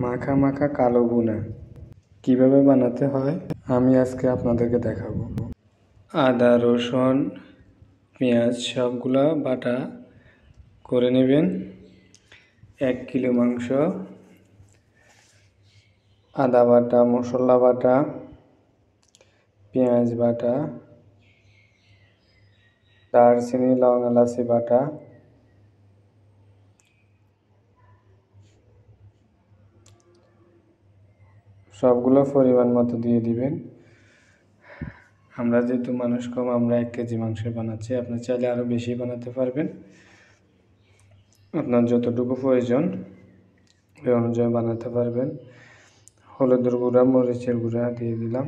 মাখা মাখা কালো ভুনা কিভাবে বানাতে হয় আমি আজকে আপনাদেরকে দেখাবো। আদা, রসুন, পেঁয়াজ সবগুলা বাটা করে নেবেন। 1 কিলো মাংস, আদা বাটা, মশলা বাটা, পেঁয়াজ বাটা, দারচিনি, লং, এলাচি বাটা, সবগুলো পরিমাণ মতো দিয়ে দিবেন। আমরা যেহেতু মানুষ কম, আমরা 1 কেজি মাংস বানাচ্ছি, আপনি চাইলে আরও বেশি বানাতে পারবেন। আপনার যতটুকু প্রয়োজন ওই অনুযায়ী বানাতে পারবেন। হলুদের গুঁড়া, মরিচের গুঁড়া দিয়ে দিলাম।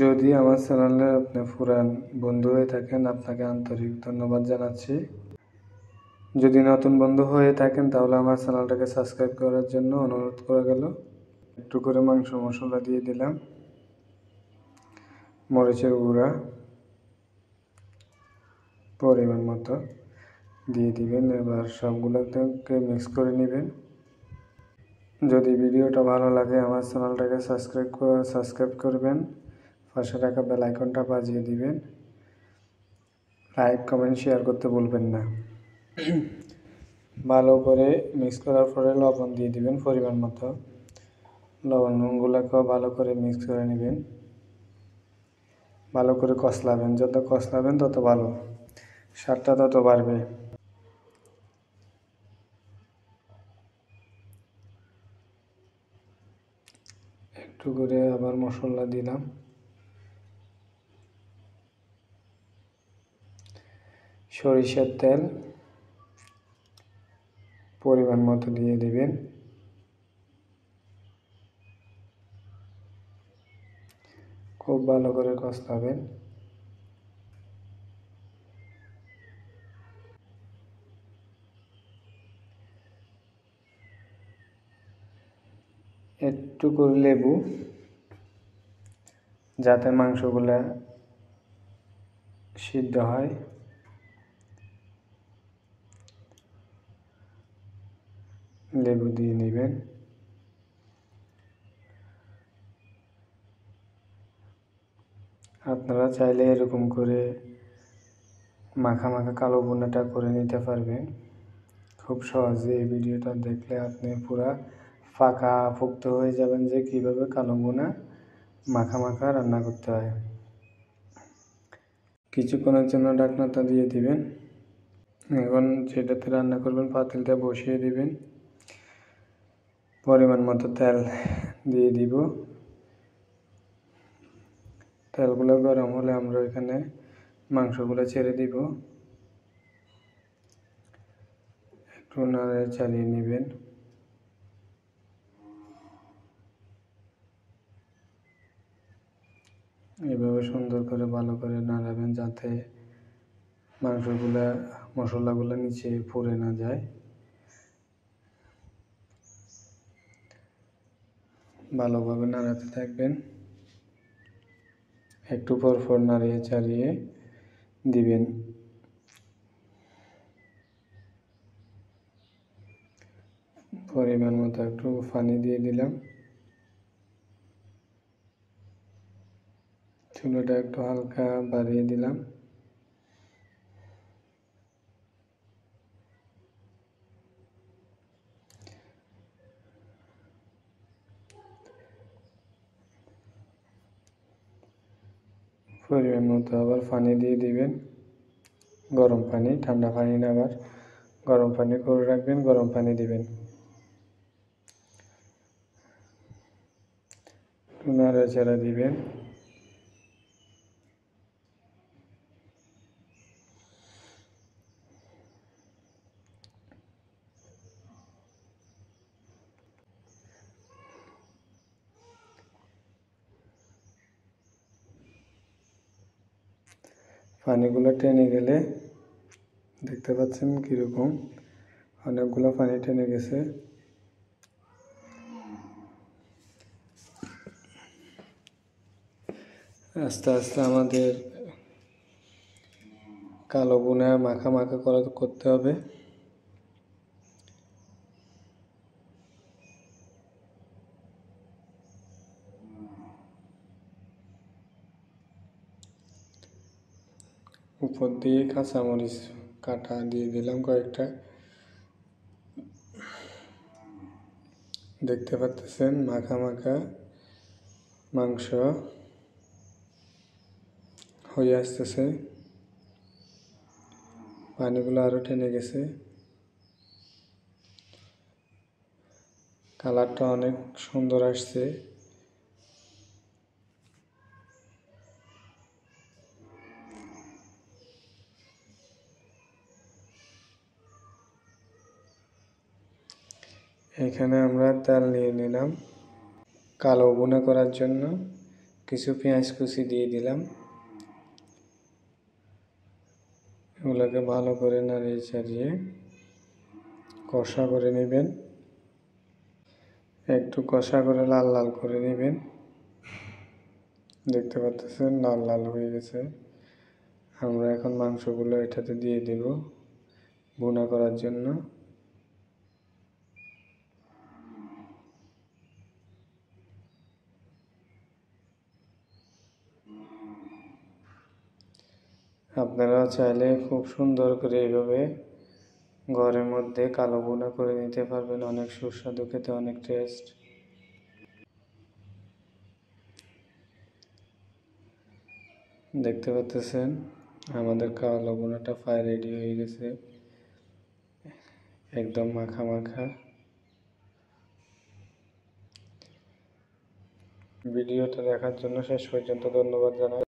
যদি আমার চ্যানেলে আপনি পুরান বন্ধু হয়ে থাকেন, আপনাকে আন্তরিক ধন্যবাদ জানাচ্ছি। যদি নতুন বন্ধু হয়ে থাকেন তাহলে আমার চ্যানেলটাকে সাবস্ক্রাইব করার জন্য অনুরোধ করা গেল। একটু করে মাংস মশলা দিয়ে দিলাম, মরিচের গুঁড়া পরিমাণ মতো দিয়ে দিবেন। এবার সবগুলোকে মিক্স করে নেবেন। যদি ভিডিওটা ভালো লাগে আমার চ্যানেলটাকে সাবস্ক্রাইব করবেন, পাশে রাখা বেল আইকনটা বাজিয়ে দিবেন। লাইক, কমেন্ট, শেয়ার করতে ভুলবেন না। ভালো করে মিক্স করার পরে লবণ দিয়ে দিবেন পরিমাণ মতো। লবণগুলোকেও ভালো করে মিক্স করে নেবেন। ভালো করে কষলাবেন, যত কষলাবেন তত ভালো, স্বাদটা তত বাড়বে। একটু করে আবার মশলা দিলাম। সরিষার তেল পরিমাণ মতো দিয়ে দিবেন। খুব ভালো করে কষলাবেন। একটু করে লেবু, যাতে মাংসগুলা সিদ্ধ হয়। লেবু দিয়ে নেবেন। আপনারা চাইলে এরকম করে মাখা মাখা কালো ভুনাটা করে নিতে পারবেন খুব সহজে। এই ভিডিওটা দেখলে আপনি পুরা পোক্ত হয়ে যাবেন যে কীভাবে কালো ভুনা মাখা মাখা রান্না করতে হয়। কিছুক্ষণের জন্য ঢাকনাটা দিয়ে দিবেন। এখন যেটাতে রান্না করবেন পাতিলটা বসিয়ে দিবেন। পরিমাণ মতো তেল দিয়ে দিব। তেলগুলো গরম হলে আমরা এখানে মাংসগুলো ছেড়ে দিব। একটু নাড়ে চালিয়ে নেবেন। এভাবে সুন্দর করে ভালো করে নাড়াবেন যাতে মশলাগুলো নিচে পুড়ে না যায়। ভালোভাবে নাড়াতে থাকবেন। একটু পর পর নাড়িয়ে চালিয়ে দিবেন। পরিমাণ মতো একটু পানি দিয়ে দিলাম। চুলাটা একটু হালকা বাড়িয়ে দিলাম। পরিমাণ মতো আবার পানি দিয়ে দিবেন। গরম পানি, ঠান্ডা পানি না, আবার গরম পানি করে রাখবেন, গরম পানি দিবেন। নাড়াচাড়া দিবেন। পানিগুলো টেনে গেলে দেখতে পাচ্ছেন কীরকম অনেকগুলো পানি টেনে গেছে। আস্তে আস্তে আমাদের কালো বুনা মাখা মাখা করতে হবে। উপর দিয়ে কাঁচামরিচ কাটা দিয়ে দিলাম কয়েকটা। দেখতে পাচ্ছেন মাখা মাখা মাংস হয়ে আসতেছে, পানিগুলো আরো টেনে গেছে, কালারটা অনেক সুন্দর আসছে। এখানে আমরা তেল নিয়ে নিলাম। কালো ভুনা করার জন্য কিছু পেঁয়াজ কুচি দিয়ে দিলাম। এগুলোকে ভালো করে নাড়িয়ে চাড়িয়ে কষা করে নেবেন। একটু কষা করে লাল লাল করে নেবেন। দেখতে পাচ্ছেন লাল লাল হয়ে গেছে। আমরা এখন মাংসগুলো এটাতে দিয়ে দেব ভুনা করার জন্য। আপনারা চাইলে খুব সুন্দর করে এইভাবে ঘরের মধ্যে কালো ভুনা করে নিতে পারবেন। অনেক সুস্বাদু খেতে, অনেক টেস্ট। দেখতে পাচ্ছেন আমাদের কালো ভুনাটা প্রায় রেডি হয়ে গেছে, একদম মাখা মাখা। ভিডিওটা দেখার জন্য শেষ পর্যন্ত ধন্যবাদ জানাই।